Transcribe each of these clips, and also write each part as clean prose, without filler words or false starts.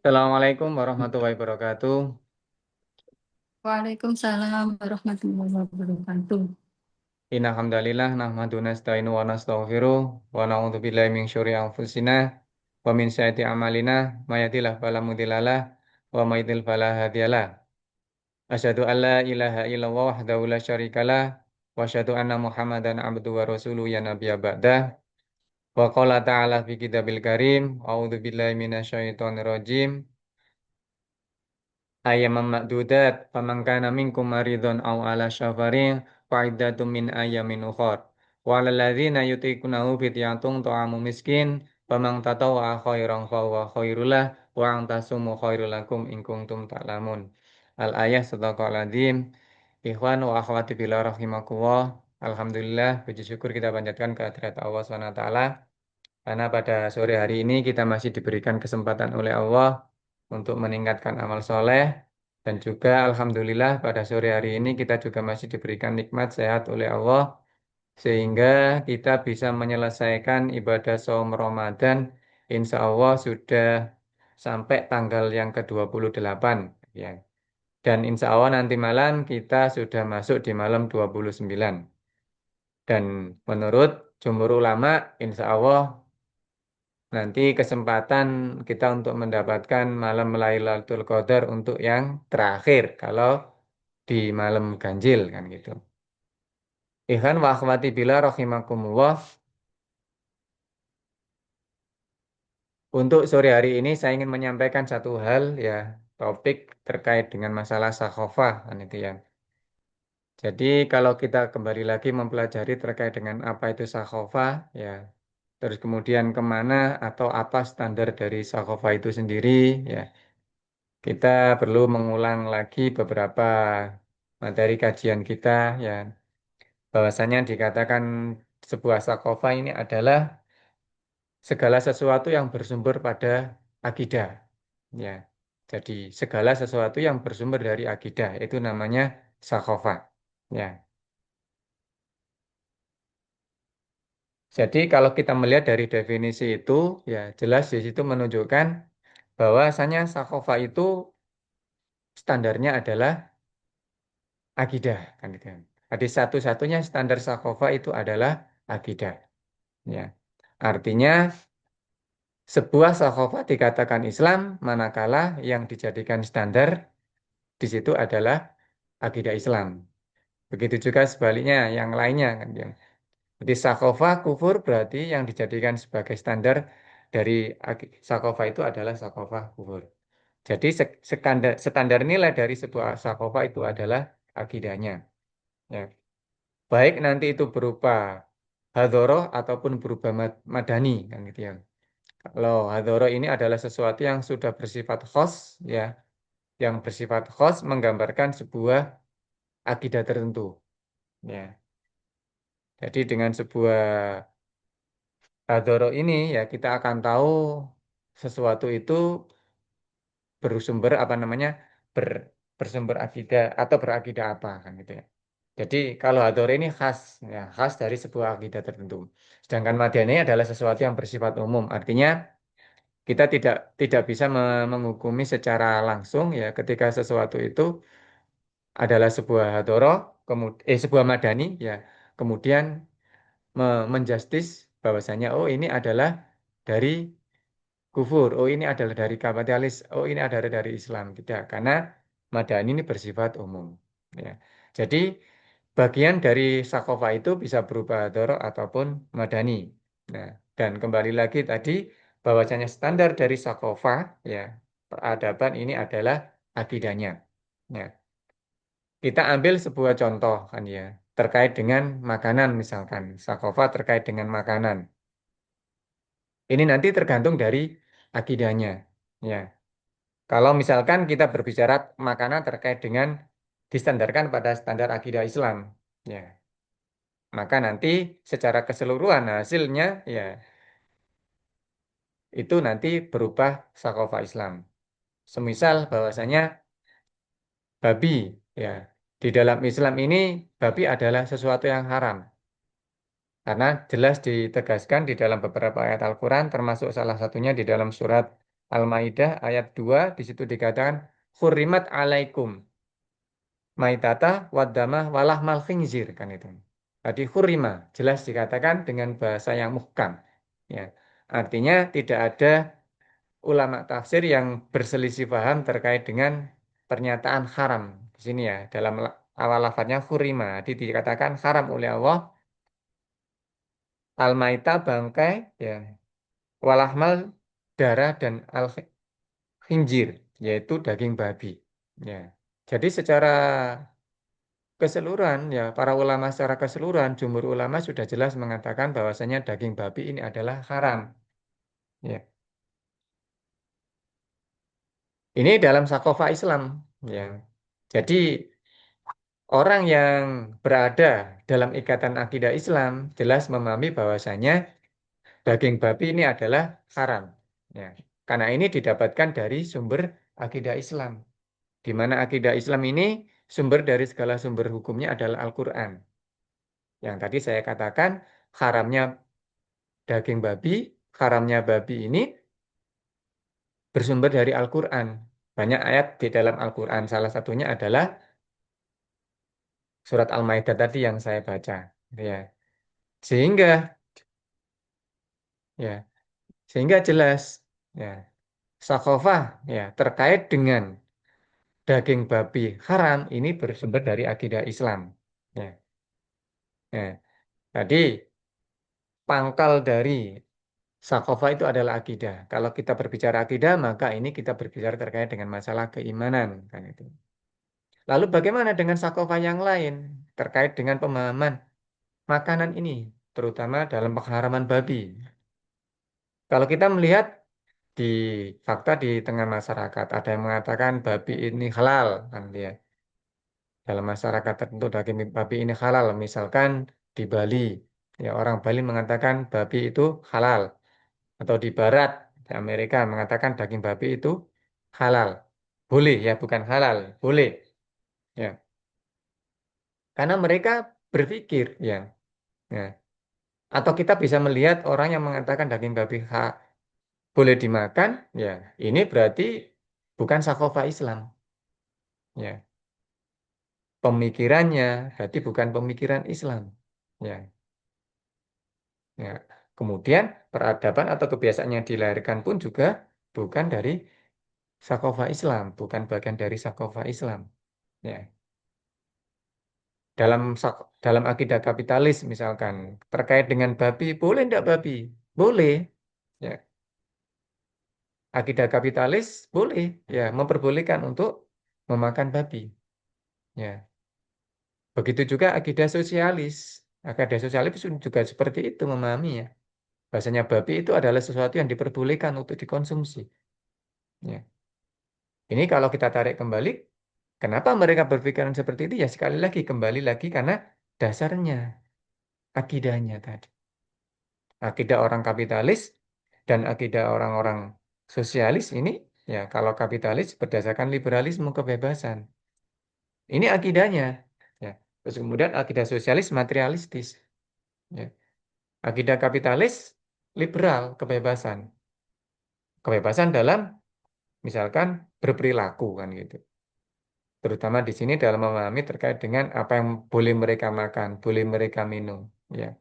Assalamualaikum warahmatullahi wabarakatuh. Waalaikumsalam warahmatullahi wabarakatuh. Inna hamdalillah nahmadu nasta'inu wa nastaghfiruh wa na'udzu billahi min syururi anfusina wa min sayyiati a'malina may yahdihillahu fala mudhillalah wa may yudhlil fala hadiyalah. Asyhadu an la ilaha illallah wahdahu la syarikalah wa asyhadu anna Muhammadan abduhu wa rasuluhu ya nabiyya ba'dah. Wa qala ta'ala fi kitabil karim a'udzu billahi minasyaitonir rajim. Ayyaman ma'dudat faman kana minkum maridun aw ala safarin fa'iddatun min ayyamin ukhar wa 'alal ladzina yutiqunahu fidyatun ta'amu miskin faman tatawwa khairan fa huwa khairul lah wa an tasumu khairul lakum in kuntum ta'lamun. Al ayah sadaqal adzim. Ikhwan wa akhwati fillah rahimakumullah. Alhamdulillah puji syukur kita panjatkan kehadirat Allah Subhanahu wa taala karena pada sore hari ini kita masih diberikan kesempatan oleh Allah untuk meningkatkan amal soleh dan juga Alhamdulillah pada sore hari ini kita juga masih diberikan nikmat sehat oleh Allah sehingga kita bisa menyelesaikan ibadah saum Ramadan insya Allah sudah sampai tanggal yang ke-28 ya. Dan insya Allah nanti malam kita sudah masuk di malam 29. Dan menurut jumhur ulama insya Allah nanti kesempatan kita untuk mendapatkan malam Lailatul Qadar untuk yang terakhir kalau di malam ganjil kan gitu. Ikhwan wa akhwati billah rahimakumullah. Untuk sore hari ini saya ingin menyampaikan satu hal ya, topik terkait dengan masalah sakhofah kan itu ya. Jadi kalau kita kembali lagi mempelajari terkait dengan apa itu sakhofah ya, terus kemudian kemana atau apa standar dari sakhofah itu sendiri ya. Kita perlu mengulang lagi beberapa materi kajian kita ya. Bahwasanya dikatakan sebuah sakofa ini adalah segala sesuatu yang bersumber pada akidah. Ya. Jadi segala sesuatu yang bersumber dari akidah itu namanya sakofa. Ya. Jadi kalau kita melihat dari definisi itu ya jelas di situ menunjukkan bahwasanya sakofa itu standarnya adalah akidah kan gitu. Jadi satu-satunya standar sakofa itu adalah akidah. Ya. Artinya sebuah sakofa dikatakan Islam manakala yang dijadikan standar di situ adalah akidah Islam. Begitu juga sebaliknya yang lainnya kan ya. Jadi sakofa kufur berarti yang dijadikan sebagai standar dari sakofa itu adalah sakofa kufur. Jadi standar nilai dari sebuah sakofa itu adalah akidahnya. Ya. Baik nanti itu berupa hadoroh ataupun berupa madani kan gitu ya. Kalau hadoroh ini adalah sesuatu yang sudah bersifat khos ya, yang bersifat khos menggambarkan sebuah akidah tertentu ya. Jadi dengan sebuah hadoroh ini ya kita akan tahu sesuatu itu bersumber apa namanya ber- bersumber akidah atau berakidah apa kan gitu ya. Jadi kalau hadoroh ini khas ya, khas dari sebuah akidah tertentu. Sedangkan madani adalah sesuatu yang bersifat umum. Artinya kita tidak bisa menghukumi secara langsung ya ketika sesuatu itu adalah sebuah hadoroh, kemudian sebuah madani ya, kemudian menjustis bahwasanya oh ini adalah dari kufur, oh ini adalah dari kapitalis, oh ini adalah dari Islam. Tidak, karena madani ini bersifat umum. Ya. Jadi bagian dari sakofa itu bisa berupa hadoroh ataupun madani. Nah, dan kembali lagi tadi bahwasanya standar dari sakofa ya peradaban ini adalah akidahnya. Ya. Kita ambil sebuah contoh kan ya terkait dengan makanan misalkan sakofa terkait dengan makanan. Ini nanti tergantung dari akidahnya. Ya. Kalau misalkan kita berbicara makanan terkait dengan distandarkan pada standar akidah Islam, ya, maka nanti secara keseluruhan hasilnya ya itu nanti berubah sakofa Islam. Semisal bahwasanya babi, ya, di dalam Islam ini babi adalah sesuatu yang haram. Karena jelas ditegaskan di dalam beberapa ayat Al-Quran, termasuk salah satunya di dalam surat Al-Maidah ayat 2 di situ dikatakan hurrimat alaikum maitata waddama walahmal khinzir kan itu. Tadi hurrima jelas dikatakan dengan bahasa yang muhkam. Ya. Artinya tidak ada ulama tafsir yang berselisih paham terkait dengan pernyataan haram di sini ya dalam awal lafadznya hurima jadi dikatakan haram oleh Allah al-maita bangkai ya walahmal darah dan al khinjir yaitu daging babi ya jadi secara keseluruhan ya para ulama secara keseluruhan jumhur ulama sudah jelas mengatakan bahwasanya daging babi ini adalah haram ya ini dalam sakofa Islam ya jadi orang yang berada dalam ikatan akidah Islam jelas memahami bahwasanya daging babi ini adalah haram. Ya. Karena ini didapatkan dari sumber akidah Islam. Di mana akidah Islam ini sumber dari segala sumber hukumnya adalah Al-Quran. Yang tadi saya katakan haramnya daging babi, haramnya babi ini bersumber dari Al-Quran. Banyak ayat di dalam Al-Quran. Salah satunya adalah surat Al-Maidah tadi yang saya baca. Ya. Sehingga ya, sehingga jelas ya, sakhofah ya terkait dengan daging babi haram ini bersumber dari akidah Islam. Ya. Ya. Tadi pangkal dari sakhofah itu adalah akidah. Kalau kita berbicara akidah, maka ini kita berbicara terkait dengan masalah keimanan kan itu. Lalu bagaimana dengan sakhofah yang lain terkait dengan pemahaman makanan ini, terutama dalam pengharaman babi. Kalau kita melihat di fakta di tengah masyarakat ada yang mengatakan babi ini halal kan dia dalam masyarakat tertentu daging babi ini halal misalkan di Bali ya orang Bali mengatakan babi itu halal atau di Barat di Amerika mengatakan daging babi itu halal boleh ya bukan halal boleh ya karena mereka berpikir ya, ya. Atau kita bisa melihat orang yang mengatakan daging babi boleh dimakan ya ini berarti bukan sakofa Islam ya pemikirannya berarti bukan pemikiran Islam. Ya, ya. Kemudian peradaban atau kebiasaan yang dilahirkan pun juga bukan dari sakofa Islam, bukan bagian dari sakofa Islam. Ya, dalam akidah kapitalis misalkan terkait dengan babi, boleh tidak babi? Boleh. Ya, akidah kapitalis boleh, ya memperbolehkan untuk memakan babi. Ya, begitu juga akidah sosialis. Akidah sosialis juga seperti itu memahaminya. Bahasanya babi itu adalah sesuatu yang diperbolehkan untuk dikonsumsi. Ya. Ini kalau kita tarik kembali, kenapa mereka berpikiran seperti itu? Ya sekali lagi, kembali lagi karena dasarnya, akidahnya tadi. Akidah orang kapitalis dan akidah orang-orang sosialis ini, ya kalau kapitalis berdasarkan liberalisme kebebasan. Ini akidahnya. Ya. Terus kemudian akidah sosialis materialistis. Ya. Akidah kapitalis liberal kebebasan. Kebebasan dalam misalkan berperilaku kan gitu. Terutama di sini dalam memahami terkait dengan apa yang boleh mereka makan, boleh mereka minum, ya.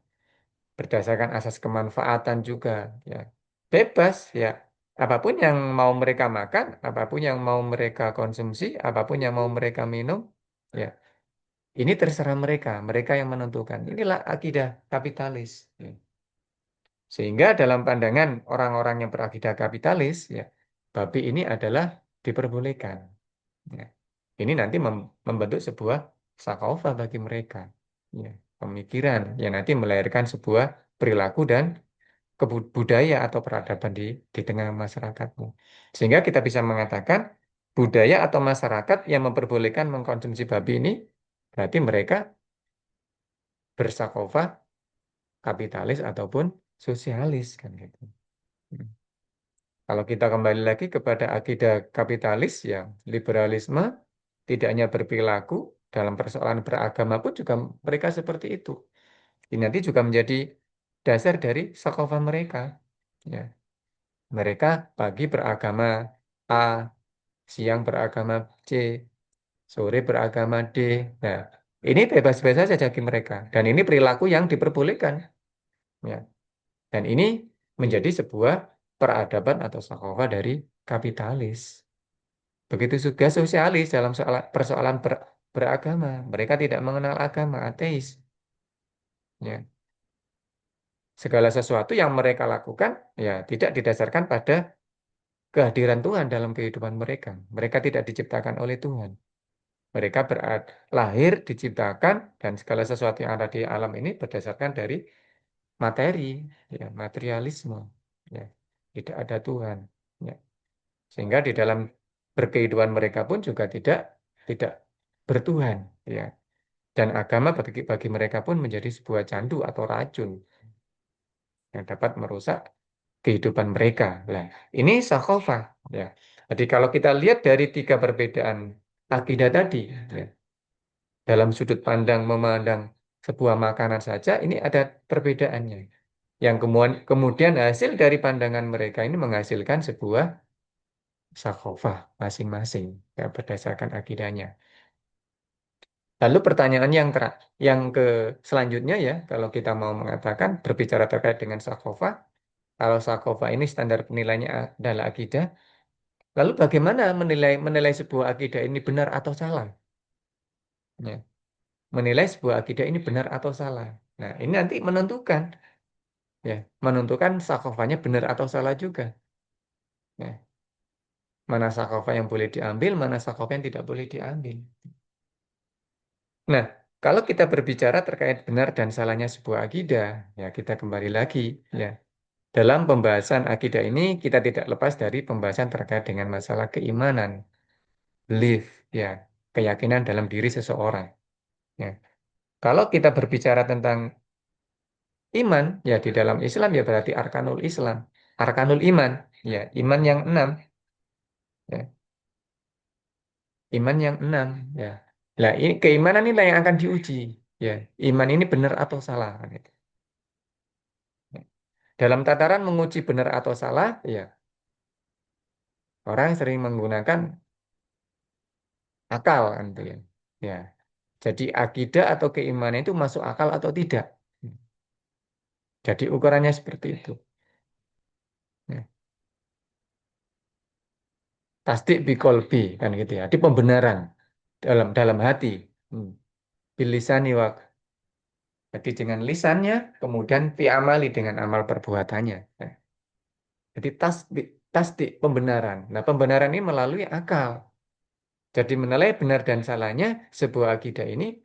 Berdasarkan asas kemanfaatan juga, ya. Bebas, ya. Apapun yang mau mereka makan, apapun yang mau mereka konsumsi, apapun yang mau mereka minum, ya. Ini terserah mereka, mereka yang menentukan. Inilah akidah kapitalis. Ya. Sehingga dalam pandangan orang-orang yang berakidah kapitalis, ya, babi ini adalah diperbolehkan. Ya. Ini nanti membentuk sebuah sakofah bagi mereka. Ya. Pemikiran yang nanti melahirkan sebuah perilaku dan budaya atau peradaban di tengah masyarakatmu. Sehingga kita bisa mengatakan budaya atau masyarakat yang memperbolehkan mengkonsumsi babi ini berarti mereka bersakofah kapitalis ataupun sosialis kan gitu. Hmm. Kalau kita kembali lagi kepada akidah kapitalis yang liberalisme tidak hanya berperilaku dalam persoalan beragama pun juga mereka seperti itu. Ini nanti juga menjadi dasar dari sakofah mereka. Ya. Mereka pagi beragama A, siang beragama C, sore beragama D. Nah, ini bebas-bebas saja bagi mereka. Dan ini perilaku yang diperbolehkan. Ya. Dan ini menjadi sebuah peradaban atau sakova dari kapitalis. Begitu juga sosialis dalam persoalan beragama. Mereka tidak mengenal agama, ateis. Ya. Segala sesuatu yang mereka lakukan ya tidak didasarkan pada kehadiran Tuhan dalam kehidupan mereka. Mereka tidak diciptakan oleh Tuhan. Mereka lahir, diciptakan, dan segala sesuatu yang ada di alam ini berdasarkan dari materi, ya, materialisme. Ya. Tidak ada Tuhan. Ya. Sehingga di dalam berkehidupan mereka pun juga tidak bertuhan. Ya. Dan agama bagi mereka pun menjadi sebuah candu atau racun yang dapat merusak kehidupan mereka. Nah, ini sakofa. Ya. Jadi kalau kita lihat dari tiga perbedaan akidah tadi, ya, dalam sudut pandang memandang sebuah makanan saja, ini ada perbedaannya. Yang kemudian hasil dari pandangan mereka ini menghasilkan sebuah sakofa masing-masing ya, berdasarkan akidahnya. Lalu pertanyaan yang ke selanjutnya ya, kalau kita mau mengatakan berbicara terkait dengan sakofa, kalau sakofa ini standar penilaiannya adalah akidah, lalu bagaimana menilai menilai sebuah akidah ini benar atau salah? Ya, menilai sebuah akidah ini benar atau salah. Nah, ini nanti ya, menentukan sakofanya benar atau salah juga. Ya, mana sakofa yang boleh diambil, mana sakofa yang tidak boleh diambil. Nah, kalau kita berbicara terkait benar dan salahnya sebuah akidah, ya kita kembali lagi, ya. Dalam pembahasan akidah ini, kita tidak lepas dari pembahasan terkait dengan masalah keimanan, belief, ya, keyakinan dalam diri seseorang. Ya. Kalau kita berbicara tentang iman, ya di dalam Islam ya berarti arkanul Islam, arkanul iman, ya iman yang enam, ya iman yang enam, ya. Nah, ini keimanan inilah yang akan diuji, ya. Iman ini benar atau salah, kan gitu. Ya. Dalam tataran menguji benar atau salah, ya orang sering menggunakan akal, kan gitu ya. Ya, jadi akidah atau keimanan itu masuk akal atau tidak. Jadi ukurannya seperti itu. Ya. Tasdik biqolbi kan gitu ya. Di pembenaran dalam hati. Hmm. Bilisani wak. Jadi dengan lisannya, kemudian fi'amali dengan amal perbuatannya. Nah, jadi tasdik pembenaran. Nah, pembenaran ini melalui akal. Jadi menilai benar dan salahnya sebuah akidah ini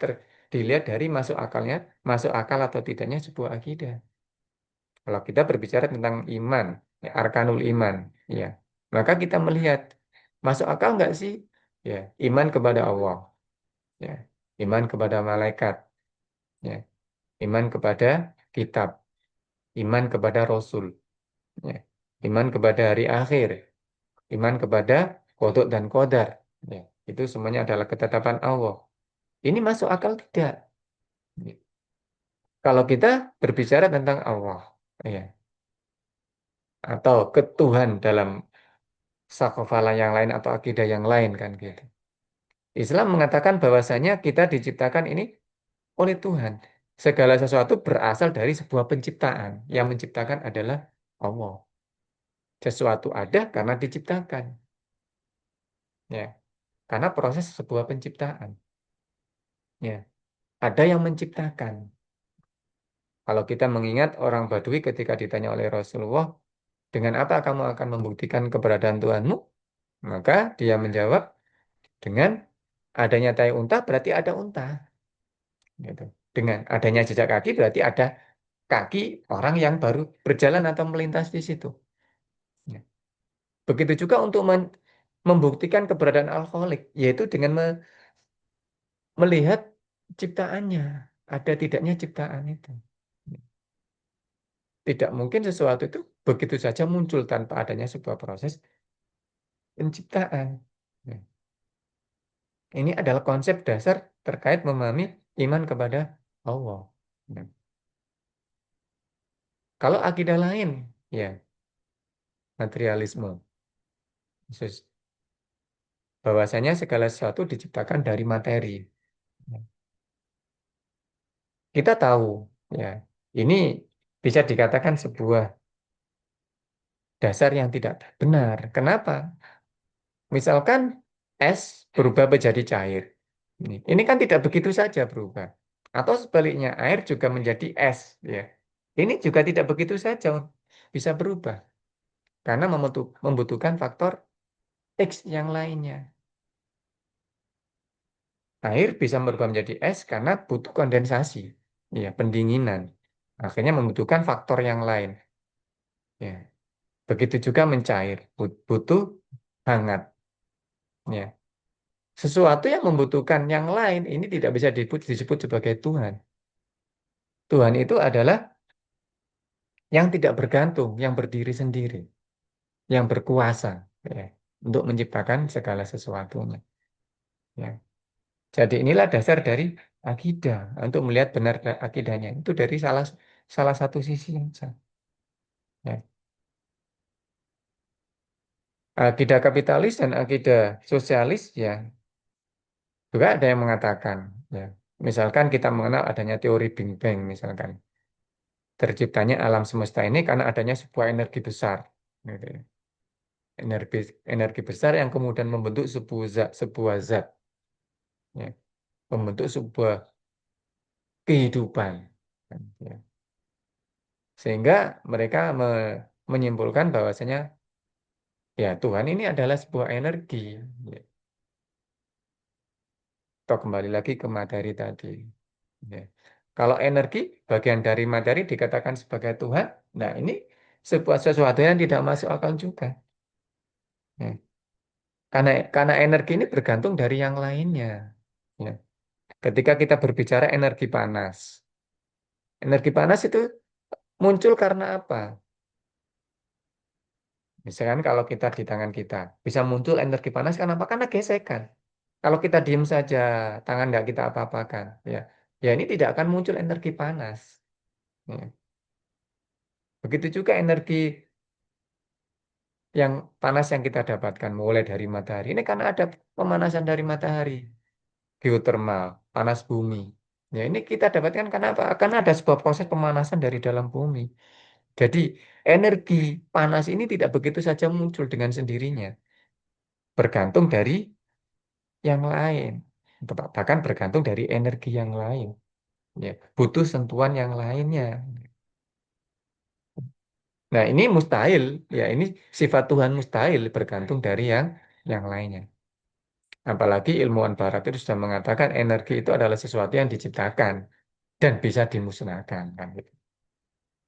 dilihat dari masuk akal atau tidaknya sebuah akidah. Kalau kita berbicara tentang iman, ya, arkanul iman, ya, maka kita melihat masuk akal nggak sih? Ya, iman kepada Allah, ya, iman kepada malaikat, ya, iman kepada kitab, iman kepada Rasul, ya, iman kepada hari akhir, iman kepada kodok dan kodar, ya, itu semuanya adalah ketetapan Allah. Ini masuk akal tidak? Ya. Kalau kita berbicara tentang Allah, ya, atau ketuhan dalam sakofala yang lain atau akidah yang lain kan gitu. Islam mengatakan bahwasanya kita diciptakan ini oleh Tuhan. Segala sesuatu berasal dari sebuah penciptaan. Yang menciptakan adalah Allah. Sesuatu ada karena diciptakan. Ya, karena proses sebuah penciptaan. Ya, ada yang menciptakan. Kalau kita mengingat orang Badui ketika ditanya oleh Rasulullah, dengan apa kamu akan membuktikan keberadaan Tuhanmu? Maka dia menjawab dengan adanya tai unta berarti ada unta. Gitu. Dengan adanya jejak kaki berarti ada kaki orang yang baru berjalan atau melintas di situ. Ya. Begitu juga untuk membuktikan keberadaan alkoholik, yaitu dengan melihat ciptaannya, ada tidaknya ciptaan itu. Tidak mungkin sesuatu itu begitu saja muncul tanpa adanya sebuah proses penciptaan. Ya. Ini adalah konsep dasar terkait memahami iman kepada Allah. Ya. Kalau akidah lain, ya materialisme. Khusus bahwasanya segala sesuatu diciptakan dari materi. Kita tahu, ya, ini bisa dikatakan sebuah dasar yang tidak benar. Kenapa? Misalkan es berubah menjadi cair. Ini kan tidak begitu saja berubah. Atau sebaliknya, air juga menjadi es. Ya. Ini juga tidak begitu saja bisa berubah. Karena membutuhkan faktor X yang lainnya. Air bisa berubah menjadi es karena butuh kondensasi, ya, pendinginan. Akhirnya membutuhkan faktor yang lain. Ya. Begitu juga mencair, butuh hangat. Ya. Sesuatu yang membutuhkan yang lain ini tidak bisa disebut sebagai Tuhan. Tuhan itu adalah yang tidak bergantung, yang berdiri sendiri, yang berkuasa, ya, untuk menciptakan segala sesuatunya. Ya. Jadi inilah dasar dari akidah. Untuk melihat benar akidahnya itu dari salah salah satu sisi yang sah. Ya. Akidah kapitalis dan akidah sosialis, ya, juga ada yang mengatakan, ya, misalkan kita mengenal adanya teori Big Bang, misalkan terciptanya alam semesta ini karena adanya sebuah energi besar, gitu ya. Energi energi besar yang kemudian membentuk sebuah zat, ya, membentuk sebuah kehidupan, kan, ya. Sehingga mereka menyimpulkan bahwasanya, ya, Tuhan ini adalah sebuah energi, ya. Atau kembali lagi ke materi tadi. Ya. Kalau energi, bagian dari materi dikatakan sebagai Tuhan, nah ini sebuah sesuatu yang tidak masuk akal juga. Ya. Karena energi ini bergantung dari yang lainnya. Ya. Ketika kita berbicara energi panas itu muncul karena apa? Misalkan kalau kita di tangan kita bisa muncul energi panas karena apa? Karena gesekan. Kalau kita diem saja, tangan nggak kita apa-apakan, ya, ya ini tidak akan muncul energi panas. Ya. Begitu juga energi yang panas yang kita dapatkan mulai dari matahari. Ini karena ada pemanasan dari matahari, geotermal, panas bumi. Ya, ini kita dapatkan karena apa? Karena ada sebuah proses pemanasan dari dalam bumi. Jadi, energi panas ini tidak begitu saja muncul dengan sendirinya, bergantung dari yang lain. Bahkan bergantung dari energi yang lain. Ya, butuh sentuhan yang lainnya. Nah, ini mustahil. Ya, ini sifat Tuhan mustahil bergantung dari yang lainnya. Apalagi ilmuwan barat itu sudah mengatakan energi itu adalah sesuatu yang diciptakan dan bisa dimusnahkan, kan gitu.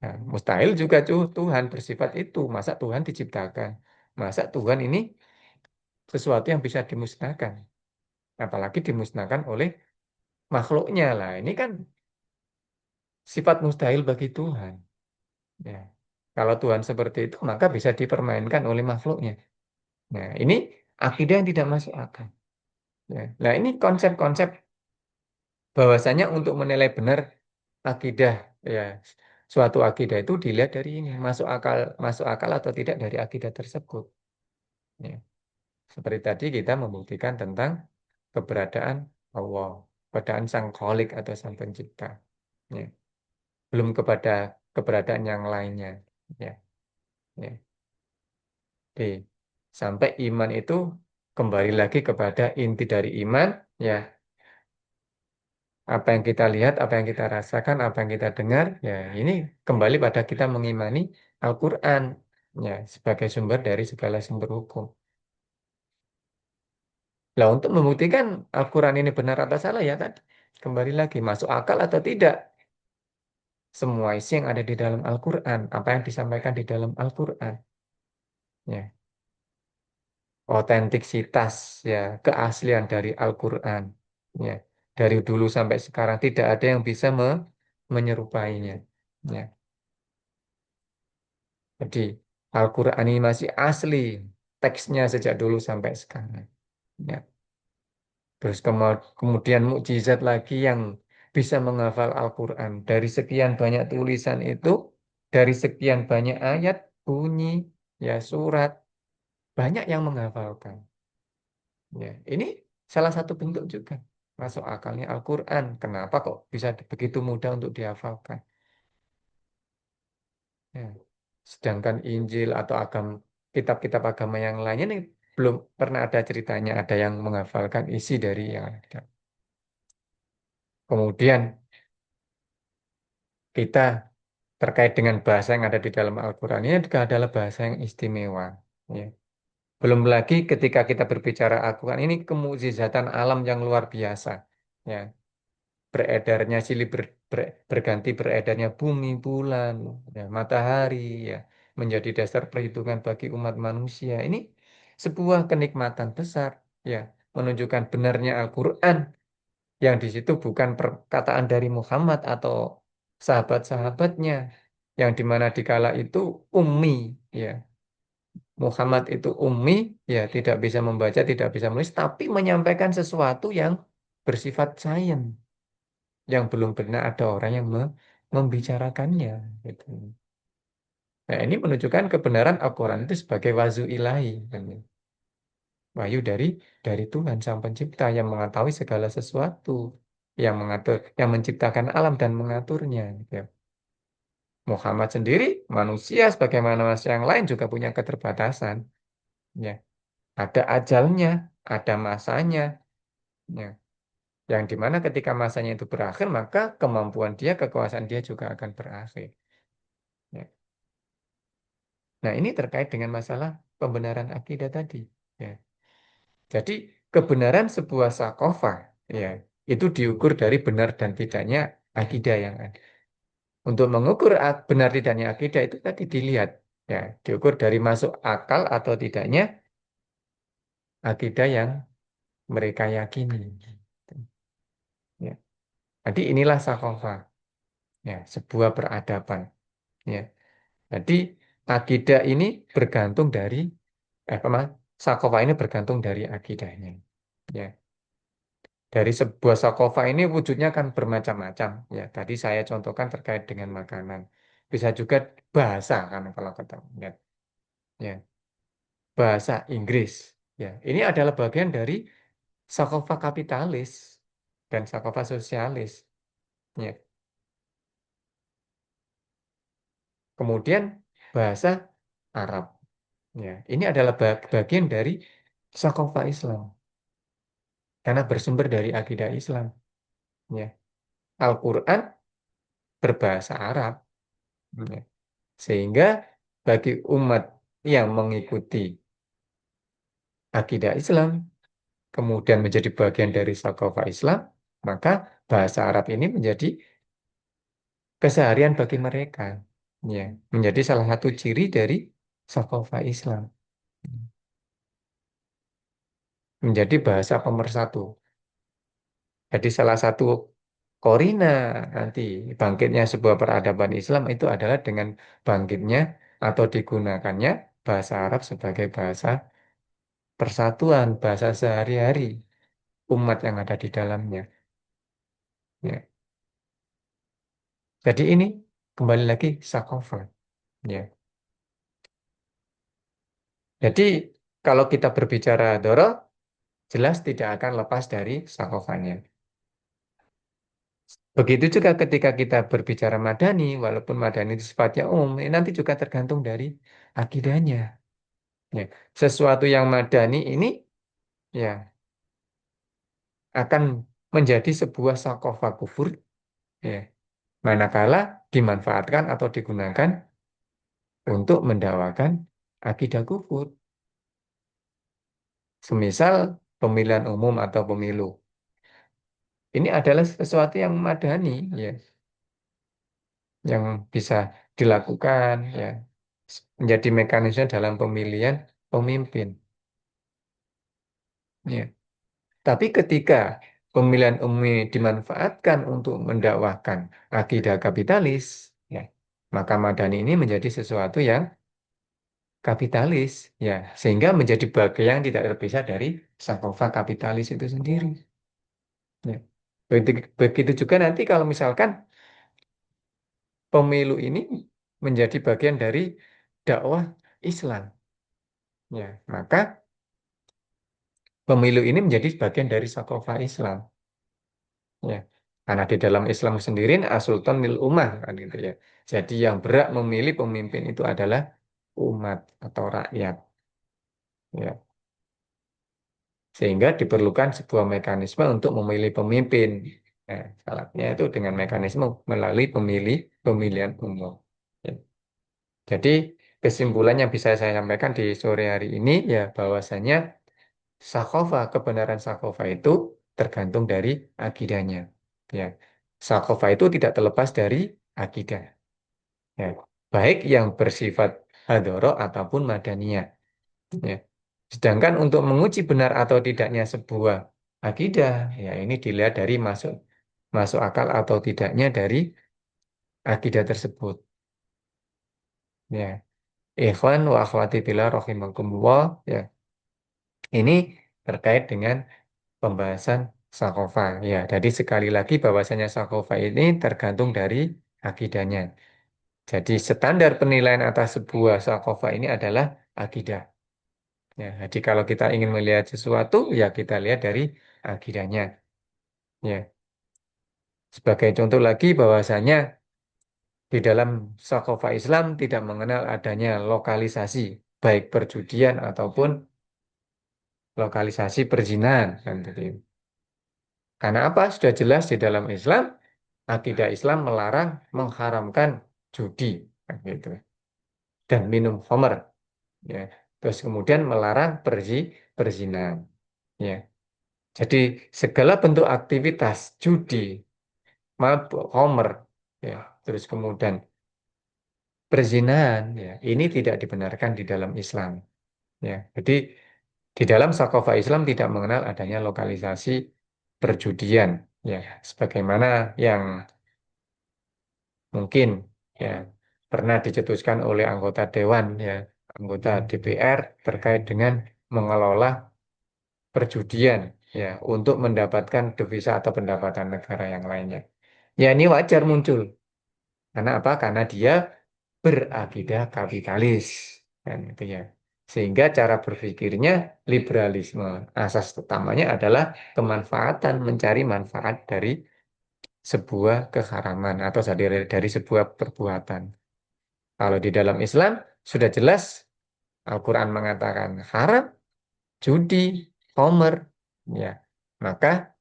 Nah, mustahil juga Tuhan bersifat itu. Masa Tuhan diciptakan? Masa Tuhan ini sesuatu yang bisa dimusnahkan? Apalagi dimusnahkan oleh makhluknya lah. Ini kan sifat mustahil bagi Tuhan. Ya. Kalau Tuhan seperti itu, maka bisa dipermainkan oleh makhluknya. Nah, ini akidah yang tidak masuk akal. Ya. Nah, ini konsep-konsep bahwasanya untuk menilai benar akidah, ya, suatu akidah itu dilihat dari ini masuk akal atau tidak dari akidah tersebut, ya. Seperti tadi kita membuktikan tentang keberadaan Allah, keberadaan Sang Kholik atau Sang Pencipta, ya. Belum kepada keberadaan yang lainnya, ya, ya. Oke. Sampai iman itu kembali lagi kepada inti dari iman, ya, apa yang kita lihat, apa yang kita rasakan, apa yang kita dengar, ya, ini kembali pada kita mengimani Al-Quran, ya, sebagai sumber dari segala sumber hukum. Nah, untuk membuktikan Al-Quran ini benar atau salah, ya kan, kembali lagi masuk akal atau tidak semua isi yang ada di dalam Al-Quran, apa yang disampaikan di dalam Al-Quran, ya, otentiksitas, ya, keaslian dari Al-Quran, ya, dari dulu sampai sekarang tidak ada yang bisa menyerupainya, ya. Jadi Al-Quran ini masih asli teksnya sejak dulu sampai sekarang. Ya. Terus kemudian mukjizat lagi yang bisa menghafal Al-Quran. Dari sekian banyak tulisan itu, dari sekian banyak ayat, bunyi. ya surat, banyak yang menghafalkan. Ya, ini salah satu bentuk juga masuk akalnya Al-Quran. Kenapa kok bisa begitu mudah untuk dihafalkan? Ya. Sedangkan Injil atau kitab-kitab agama yang lainnya nih belum pernah ada ceritanya ada yang menghafalkan isi dari yang ada. Kemudian kita terkait dengan bahasa yang ada di dalam Al-Quran ini juga adalah bahasa yang istimewa. Ya. Belum lagi ketika kita berbicara Al-Quran ini kemukjizatan alam yang luar biasa. Ya. Beredarnya berganti beredarnya bumi, bulan, ya, matahari, ya, menjadi dasar perhitungan bagi umat manusia. Ini sebuah kenikmatan besar, ya, menunjukkan benarnya Al-Quran yang di situ bukan perkataan dari Muhammad atau sahabat-sahabatnya, yang dimana dikala itu ummi, ya. Muhammad itu ummi, ya, tidak bisa membaca, tidak bisa menulis, tapi menyampaikan sesuatu yang bersifat sains yang belum pernah ada orang yang membicarakannya gitu. Nah, ini menunjukkan kebenaran Al-Quran itu sebagai wahyu ilahi, kan ya. Wahyu dari Tuhan Sang Pencipta yang mengetahui segala sesuatu, yang mengatur, yang menciptakan alam dan mengaturnya, gitu ya. Muhammad sendiri manusia sebagaimana manusia yang lain juga punya keterbatasan, ya. Ada ajalnya, ada masanya, ya. Yang dimana ketika masanya itu berakhir, maka kemampuan dia, kekuasaan dia juga akan berakhir. Ya. Nah, ini terkait dengan masalah pembenaran akidah tadi. Ya. Jadi, kebenaran sebuah sakofah, ya, itu diukur dari benar dan tidaknya akidah yang ada. Untuk mengukur benar tidaknya akidah itu tadi dilihat, ya, diukur dari masuk akal atau tidaknya akidah yang mereka yakini. Ya. Jadi inilah sakofah, ya, sebuah peradaban. Ya. Jadi akidah ini bergantung dari sakofah ini bergantung dari akidahnya. Ya, dari sebuah sakofah ini wujudnya kan bermacam-macam. Ya, tadi saya contohkan terkait dengan makanan. Bisa juga bahasa kan kalau kita lihat. Ya, bahasa Inggris. Ya, ini adalah bagian dari sakofah kapitalis dan sakofah sosialis. Ya, kemudian bahasa Arab. Ya, ini adalah bagian dari sakofah Islam karena bersumber dari akidah Islam. Ya, Al-Quran berbahasa Arab. Ya. Sehingga bagi umat yang mengikuti akidah Islam, kemudian menjadi bagian dari sakofah Islam, maka bahasa Arab ini menjadi keseharian bagi mereka. Ya, menjadi salah satu ciri dari sakofah Islam. Menjadi bahasa pemersatu. Jadi salah satu korina nanti bangkitnya sebuah peradaban Islam itu adalah dengan bangkitnya atau digunakannya bahasa Arab sebagai bahasa persatuan, bahasa sehari-hari umat yang ada di dalamnya. Ya. Jadi ini kembali lagi sakofa. Ya. Jadi kalau kita berbicara Doro, jelas tidak akan lepas dari sakofanya. Begitu juga ketika kita berbicara Madani, walaupun Madani itu sifatnya umum, ini nanti juga tergantung dari akidahnya. Ya. Sesuatu yang Madani ini ya akan menjadi sebuah sakofa kufur, ya. Manakala dimanfaatkan atau digunakan untuk mendakwakan akidah kufur. Semisal pemilihan umum atau pemilu. Ini adalah sesuatu yang madani, ya, yang bisa dilakukan, ya, menjadi mekanisme dalam pemilihan pemimpin. Ya. Tapi ketika pemilihan umum dimanfaatkan untuk mendakwahkan akidah kapitalis, ya, maka madani ini menjadi sesuatu yang kapitalis, ya, sehingga menjadi bagian yang tidak terpisah dari sakofa kapitalis itu sendiri. Ya. Begitu juga nanti kalau misalkan pemilu ini menjadi bagian dari dakwah, Islam. Ya, maka pemilu ini menjadi bagian dari sakofah Islam. Ya, karena di dalam Islam sendiri as-sultan lil ummah kan gitu ya. Jadi yang berhak memilih pemimpin itu adalah umat atau rakyat. Ya, sehingga diperlukan sebuah mekanisme untuk memilih pemimpin. Nah, syaratnya itu dengan mekanisme melalui pemilihan umum. Ya. Jadi kesimpulan yang bisa saya sampaikan di sore hari ini ya bahwasanya sakofa, kebenaran sakofa itu tergantung dari akidahnya. Ya, sakofa itu tidak terlepas dari akidah. Ya, baik yang bersifat hadoro ataupun madaniyah. Ya. Sedangkan untuk menguji benar atau tidaknya sebuah akidah, ya ini dilihat dari masuk masuk akal atau tidaknya dari akidah tersebut. Ya, ikhwan wa akhwati fillah rahimakumullah. Ya, ini terkait dengan pembahasan sakofa. Ya, jadi sekali lagi bahwasanya sakofa ini tergantung dari akidahnya. Jadi standar penilaian atas sebuah sakofa ini adalah akidah. Ya, jadi kalau kita ingin melihat sesuatu, ya kita lihat dari akidahnya. Ya, sebagai contoh lagi bahwasanya di dalam sakofa Islam tidak mengenal adanya lokalisasi, baik perjudian ataupun lokalisasi perzinahan. Kan, gitu. Karena apa? Sudah jelas di dalam Islam, akidah Islam melarang, mengharamkan judi, kan gitu. Dan minum khamr, ya. Terus kemudian melarang perzinahan, ya. Jadi segala bentuk aktivitas judi, mabuk, khamr, ya. Terus kemudian perzinahan, ya. Ini tidak dibenarkan di dalam Islam, ya. Jadi di dalam sakofa Islam tidak mengenal adanya lokalisasi perjudian, ya. Sebagaimana yang mungkin ya pernah dicetuskan oleh anggota dewan ya anggota DPR terkait dengan mengelola perjudian ya untuk mendapatkan devisa atau pendapatan negara yang lainnya. Ya ini wajar muncul. Karena apa? Karena dia berakidah kapitalis kan gitu ya. Sehingga cara berpikirnya liberalisme. Asas utamanya adalah kemanfaatan, mencari manfaat dari sebuah keharaman atau dari sebuah perbuatan. Kalau di dalam Islam sudah jelas Al-Quran mengatakan haram, judi, homer, ya, maka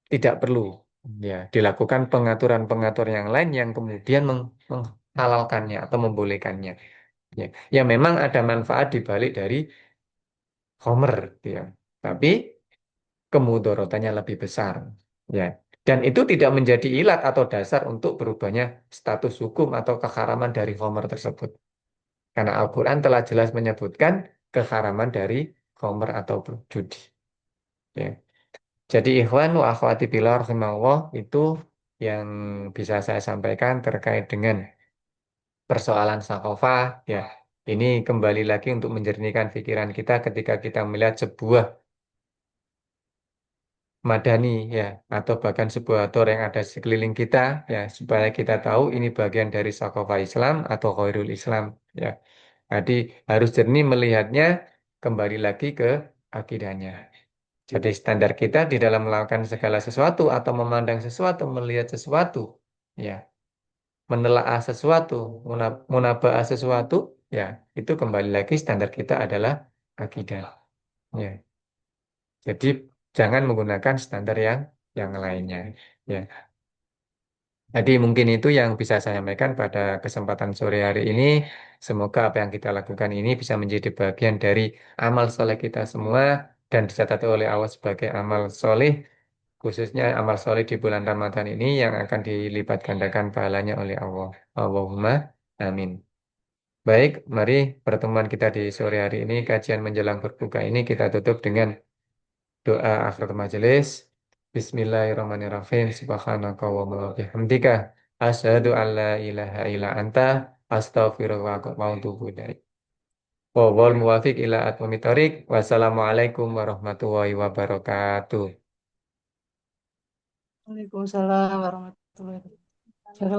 tidak perlu ya dilakukan pengaturan-pengaturan yang lain yang kemudian menghalalkannya atau membolehkannya. Ya, ya memang ada manfaat di balik dari homer, ya, tapi kemudorotannya lebih besar. Ya, dan itu tidak menjadi ilat atau dasar untuk berubahnya status hukum atau keharaman dari homer tersebut. Karena Al-Quran telah jelas menyebutkan keharaman dari khamr atau judi. Ya. Jadi ikhwan wa akhwati billah rahimahullah itu yang bisa saya sampaikan terkait dengan persoalan sakofah. Ya, ini kembali lagi untuk menjernihkan pikiran kita ketika kita melihat sebuah madani ya atau bahkan sebuah tor yang ada di sekeliling kita ya supaya kita tahu ini bagian dari sakofah Islam atau khairul Islam ya. Jadi harus jernih melihatnya kembali lagi ke akidahnya. Jadi standar kita di dalam melakukan segala sesuatu atau memandang sesuatu, melihat sesuatu, ya, menelaah sesuatu, munaba'ah sesuatu, ya, itu kembali lagi standar kita adalah akidah. Ya. Jadi jangan menggunakan standar yang lainnya. Ya. Jadi mungkin itu yang bisa saya sampaikan pada kesempatan sore hari ini. Semoga apa yang kita lakukan ini bisa menjadi bagian dari amal soleh kita semua dan dicatat oleh Allah sebagai amal soleh, khususnya amal soleh di bulan Ramadan ini yang akan dilipat gandakan pahalanya oleh Allah. Allahumma amin. Baik, mari pertemuan kita di sore hari ini, kajian menjelang berbuka ini kita tutup dengan doa akhir majelis. Bismillahirrahmanirrahim. Subhanaka wa bihamdika. Asyhadu an la ilaha illa anta. Astaghfiruka wa atubu ilaik. Wa wal muwafiq ila aqwamit thoriq. Wassalamualaikum warahmatullahi wabarakatuh. Waalaikumsalam warahmatullahi wabarakatuh.